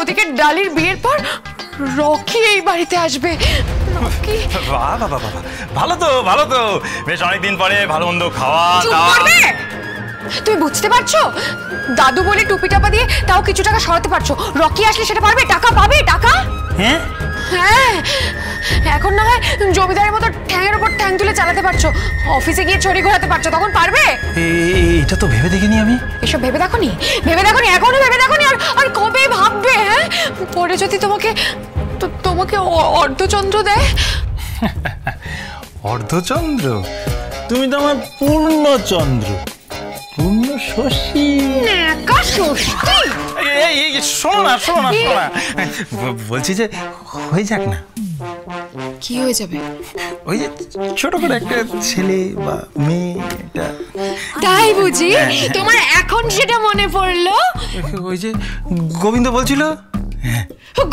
ওদিকে ডালির বিয়ের পর রকি এই বাড়িতে আসবে। ভালো তো ভালো তো, বেশ অনেকদিন পরে ভালো মন্দ খাওয়া দাওয়া। তুমি বুঝতে পারছো? দাদু বলে টুপি টাপা দিয়ে তাও কিছু টাকা সরাতে পারছো, রকি আসলে সেটা পারবে? টাকা পাবে, টাকা। হ্যাঁ হ্যাঁ, এখন না হয় জমিদারের মতো ঠ্যাঙের উপর ঠ্যাং তুলে চালাতে পারছো, অফিসে গিয়ে ছড়ি ঘোরাতে পারছো, তখন পারবে? এটা তো ভেবে দেখিনি আমি। এসব ভেবে দেখোনি? ভেবে দেখোনি? এখনো ভেবে দেখোনি? আর কবে ভাববে? হ্যাঁ, পরে যদি তোমাকে অর্ধচন্দ্র দেয়। অর্ধচন্দ্র? তুমি তো আমার পূর্ণচন্দ্র, পূর্ণ ষষ্ঠী। শোনো না শোনো না শোনো না, বলছি যে হয়ে যাক না। কি হয়ে যাবে? ওই যে ছোট করে একটা ছেলে বা মেয়ে। তাই বুঝি? তোমার এখন সেটা মনে পড়লো? ওই যে গোবিন্দ বলছিল।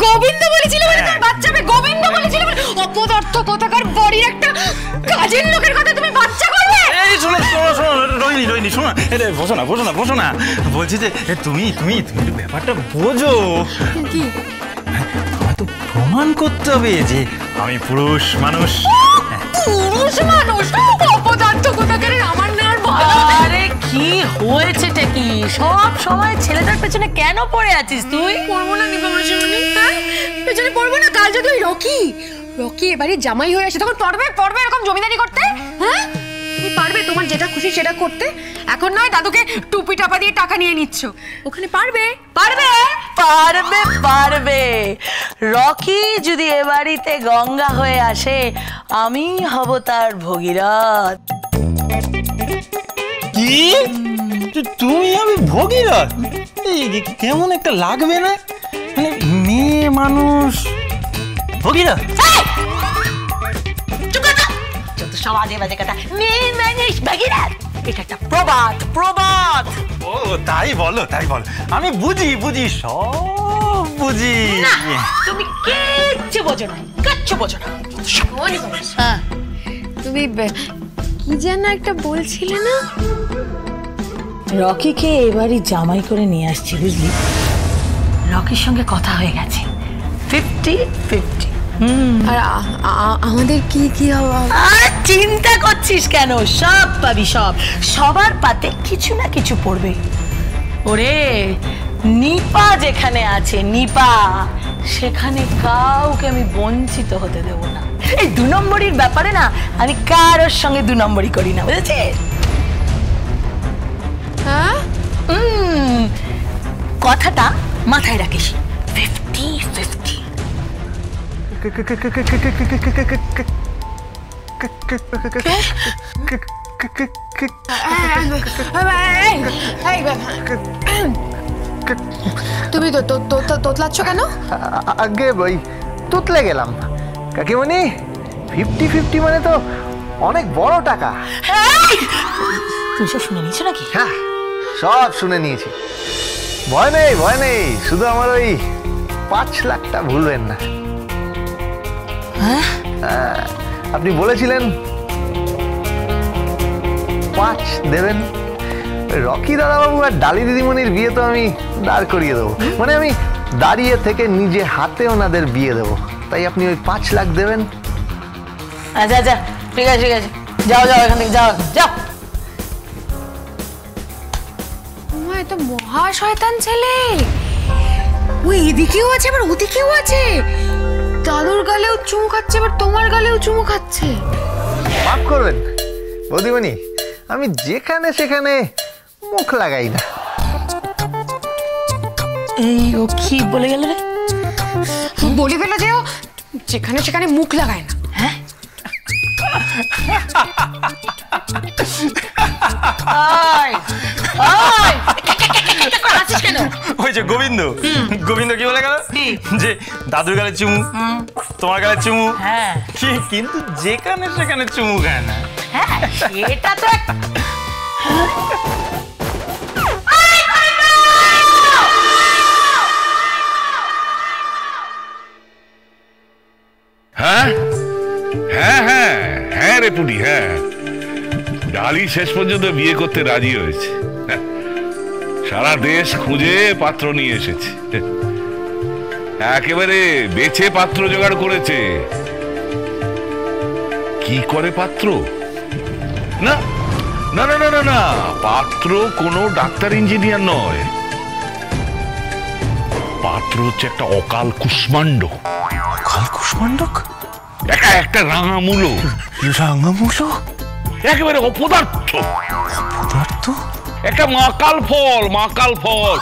গোবিন্দ বলেছিল মানে তোর বাচ্চা হবে? গোবিন্দ বলেছিল মানে? অপদার্থ কোথাকার বাড়ির একটা কাজের লোকের কথা তুমি বাচ্চা করবে? এই শোনো শোনো শোনো রোহিণী রোহিণী শোনো না, এটা বসো না বসো না বসো না। বলছি যে তুমি তুমি তুমি ব্যাপারটা বোঝো। কি? তোমায় তো প্রমাণ করতে হবে যে আমি পুরুষ মানুষ। পুরুষ মানুষ? অপদার্থ কোথাকার আমার না আর ভালো। আরে কি হয়েছেটা কি? সব সময় ছেলেটার পেছনে কেন পড়ে আছিস তুই? পড়বো না নিপা মাসিমণি, হ্যাঁ পেছনে পড়বো না? কাল যদি ওই রকি এবারে জামাই হয়ে আসে তখন পড়বে এরকম জমিদারি করতে? হ্যাঁ তুমি পারবে তোমার যেটা খুশি সেটা করতে? এখন নয় দাদুকে টুপি টাপা দিয়ে টাকা নিয়ে নিচ্ছ, ওখানে পারবে? পারবে পারবে পারবে। রকি যদি এ বাড়িতে গঙ্গা হয়ে আসে, আমি হব তার ভগীরথ। কি? তুমি? আমি ভগীরথ? কেমন একটা লাগবে না? মানে মেয়ে মানুষ ভগীরথ? যত সব আজে বাজে কথা। মেয়ে মানুষ ভগীরথ, এটা একটা প্রবাদ। প্রবাদ। ও তাই বলো তাই বলো, আমি বুঝি বুঝি সব বুঝি। না, তুমি কিচ্ছু বোঝো না, কিচ্ছু বোঝো না। হ্যাঁ তুমি কি যেন একটা বলছিলে না? রকিকে এবারই জামাই করে নিয়ে আসছি, বুঝলি? রকির সঙ্গে কথা হয়ে গেছে, 50-50। আর আমাদের কি কি হবে? আর চিন্তা করছিস কেন? সব পাবি, সব। সবার পাতে কিছু না কিছু পড়বে। ওরে নিপা যেখানে আছে, নিপা, সেখানে কাউকে আমি বঞ্চিত হতে দেব না। এই 2 নম্বরীর ব্যাপারে না আমি কারোর সঙ্গে 2 নম্বরই করি না, বুঝেছিস? হ্যাঁ, কথাটা মাথায় রাখিস, 50-50। তুমি তোতলাচ্ছ কেন? আগে ওই তুতলে গেলাম কাকিমণি। 50-50 মানে তো অনেক বড় টাকা। তুই সব শুনে নিয়েছো নাকি? হ্যাঁ সব শুনে নিয়েছি, ভয় নেই। শুধু আমার ওই 5 লাখটা ভুলবেন না। আপনি বলেছিলেন 5 দেবেন। রকি দাদাবাবু আর ডালি দিদিমণির বিয়ে তো আমি দাঁড় করিয়ে দেবো, মানে আমি দাঁড়িয়ে থেকে নিজে হাতে ওনাদের বিয়ে দেবো। তাই আপনি ওই 5 লাখ দেবেন। আচ্ছা আচ্ছা, ঠিক আছে ঠিক আছে, যাও যাও এখান থেকে, যাও যাও। তো মহা শয়তান ছেলে, ওই এদিকেও আছে আবার ওদিকেও আছে। দাদুর গালেও চুমু খাচ্ছে, আবার তোমার গালেও চুমু খাচ্ছে। মাফ করবেন বৌদিমণি, আমি যেখানে সেখানে মুখ লাগাই না। এই ও কি বলে গেল রে? বলে গেল যে ও যেখানে সেখানে মুখ লাগায় না। হ্যাঁ, ওই যে গোবিন্দ কি বলে গেল যে দাদুর গালে চুমু, তোমার গালে চুমু, কিন্তু যেখানে সেখানে চুমু খায় না। হ্যাঁ এটা তো হ্যাঁ হ্যাঁ হ্যাঁ হ্যাঁ রে পুটি, হ্যাঁ ডালি শেষ পর্যন্ত বিয়ে করতে রাজি হয়েছে। সারা দেশ খুঁজে পাত্র নিয়ে এসেছে। একেবারে বেছে পাত্র জোগাড় করেছে। কি করে পাত্র? না না না না না না, পাত্র কোনো ডাক্তার ইঞ্জিনিয়ার নয়। পাত্র হচ্ছে একটা অকাল কুষ্মাণ্ড। অকাল কুষ্মাণ্ডক? একটা রাঙামূলো। রাঙামূলো? একেবারে অপদার্থ। পদার্থ? একটা মাকাল ফল, মাকাল ফল।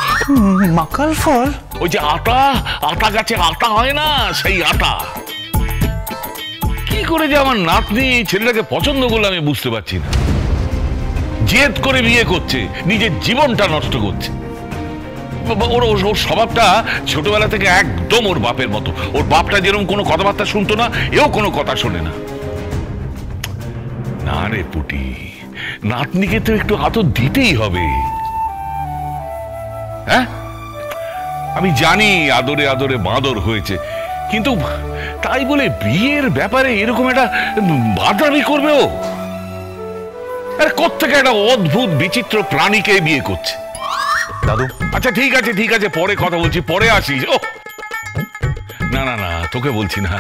মাকাল ফল? ওই যে আটা গাছে আটা হয় না, সেই আটা। কি করে যে আমার নাতনি ছেলেটাকে পছন্দ করলে আমি বুঝতে পারছি না। জেদ করে বিয়ে করছে, নিজের জীবনটা নষ্ট করছে। ওর স্বভাবটা ছোটবেলা থেকে একদম ওর বাপের মতো। ওর বাপটা যেরকম কোনো কথাবার্তা শুনতো না, এও কোনো কথা শোনে না। না রে পুটি, নাতনিকে তো একটু আদর দিতেই হবে। হ্যাঁ, আমি জানি আদরে আদরে বাঁদর হয়েছে, কিন্তু তাই বলে বিয়ের ব্যাপারে এরকম একটা বাদামি করবে ও? আরে কোত্থেকে একটা অদ্ভুত বিচিত্র প্রাণীকে বিয়ে করছে। দাদু, আচ্ছা ঠিক আছে ঠিক আছে, পরে কথা বলছি, পরে আসিস। ও না না না, তোকে বলছি না,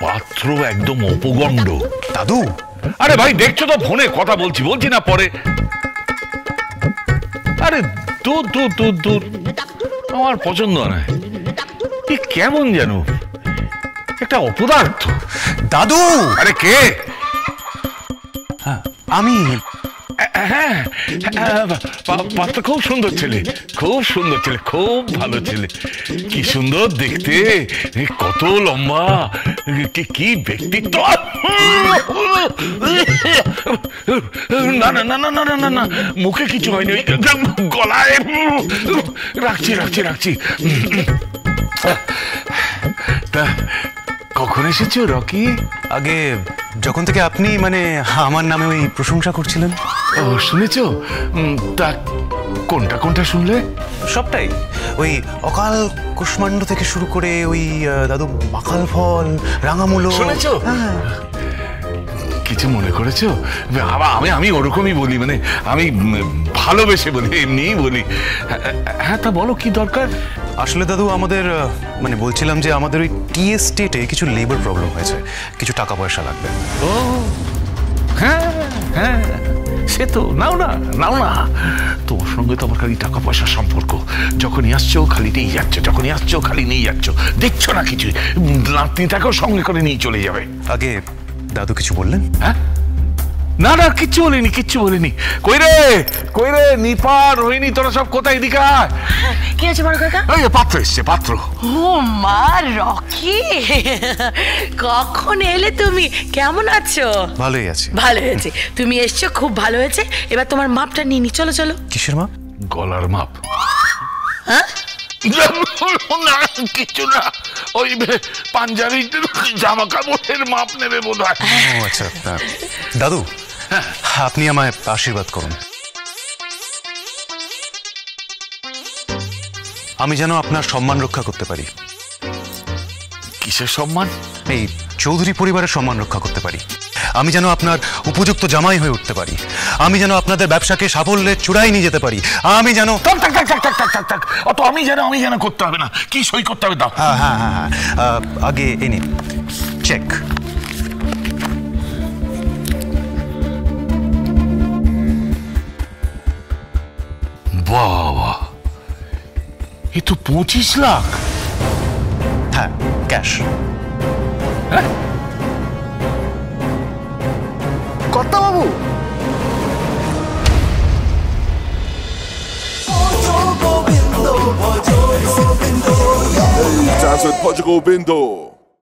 পাত্র একদম অপগণ্ড। দাদু, আরে ভাই দেখছো তো ফোনে কথা বলছি, বলছি না পরে। আরে দূর দূর দূর দূর, আমার পছন্দ নয়। কেমন যেন একটা অপদার্থ। দাদু! আরে কে? আমি। হ্যাঁ, পাত্র খুব সুন্দর ছেলে, খুব সুন্দর ছেলে, খুব ভালো ছেলে। কি সুন্দর দেখতে, কত লম্বা, কি ব্যক্তিত্ব। না না না না না না না, মুখে কিছু হয়নি, গলায়। রাখছি রাখছি রাখছি। তা কখন এসেছো রকি? আগে যখন থেকে আপনি মানে আমার নামে ওই প্রশংসা করছিলেন। ও শুনেছো? তা কোনটা কোনটা শুনলে? সবটাই। ওই অকাল কুষ্মাণ্ড থেকে শুরু করে ওই দাদু মাকাল ফল, রাঙামূলো। শুনেছো? কিছু মনে করেছো? আমি ওরকমই বলি, মানে আমি ভালোবেসে বলি, এমনিই বলি। হ্যাঁ, তা বলো কি দরকার? আসলে দাদু আমাদের মানে বলছিলাম যে আমাদের ওই টি এস্টেটে কিছু লেবার প্রবলেম হয়েছে, কিছু টাকা পয়সা লাগবে। ও হ্যাঁ হ্যাঁ, সে তো নাও না নাও না। তোমার সঙ্গে তো আমার খালি টাকা পয়সার সম্পর্ক। যখনই আসছো খালি নিয়ে যাচ্ছ, যখনই আসছো খালি নিয়ে যাচ্ছ, দেখছো না কিছুই। নাতনিটাকেও সঙ্গে করে নিয়ে চলে যাবে। আগে দাদু কিছু বললেন? হ্যাঁ, না না, কিচ্ছু বলিনি, কিচ্ছু বলিনি। কই রে নিপা, রোহিণী, তোরা সব কোথায়? এদিকে আয়। কি আছে বড় কাকা? এই পাত্র এসছে, পাত্র। ও মা, রকি, কখন এলে তুমি? কেমন আছো? ভালোই আছে। ভালো হয়েছে, তুমি এসছো, খুব ভালো হয়েছে। এবার তোমার মাপটা নিয়ে নি, চলো চলো। কিসের মাপ? গলার মাপ। হ্যাঁ, না কিছু না, ওই পাঞ্জাবি জামা কাপড়ের মাপ নেবে বোধ হয়। ও আচ্ছা। দাদু, আপনি আমায় আশীর্বাদ করুন। আমি যেন আপনার সম্মান রক্ষা করতে পারি। কিসের সম্মান? এই চৌধুরী পরিবারের সম্মান রক্ষা করতে পারি। আমি যেন আপনার উপযুক্ত জামাই হয়ে উঠতে পারি। আমি যেন আপনাদের ব্যবসাকে সাফল্যের চূড়ায় নিয়ে যেতে পারি। আমি যেন অত আমি যেন করতে হবে না। কি সই করতে হবে দাও। হ্যাঁ হ্যাঁ হ্যাঁ, আগে এনে চেক। বাবা, এ তো 25 লাখ। হ্যাঁ, ক্যাশ। হ্যাঁ, কর্তা বাবু, Dance with Portugal Bindo.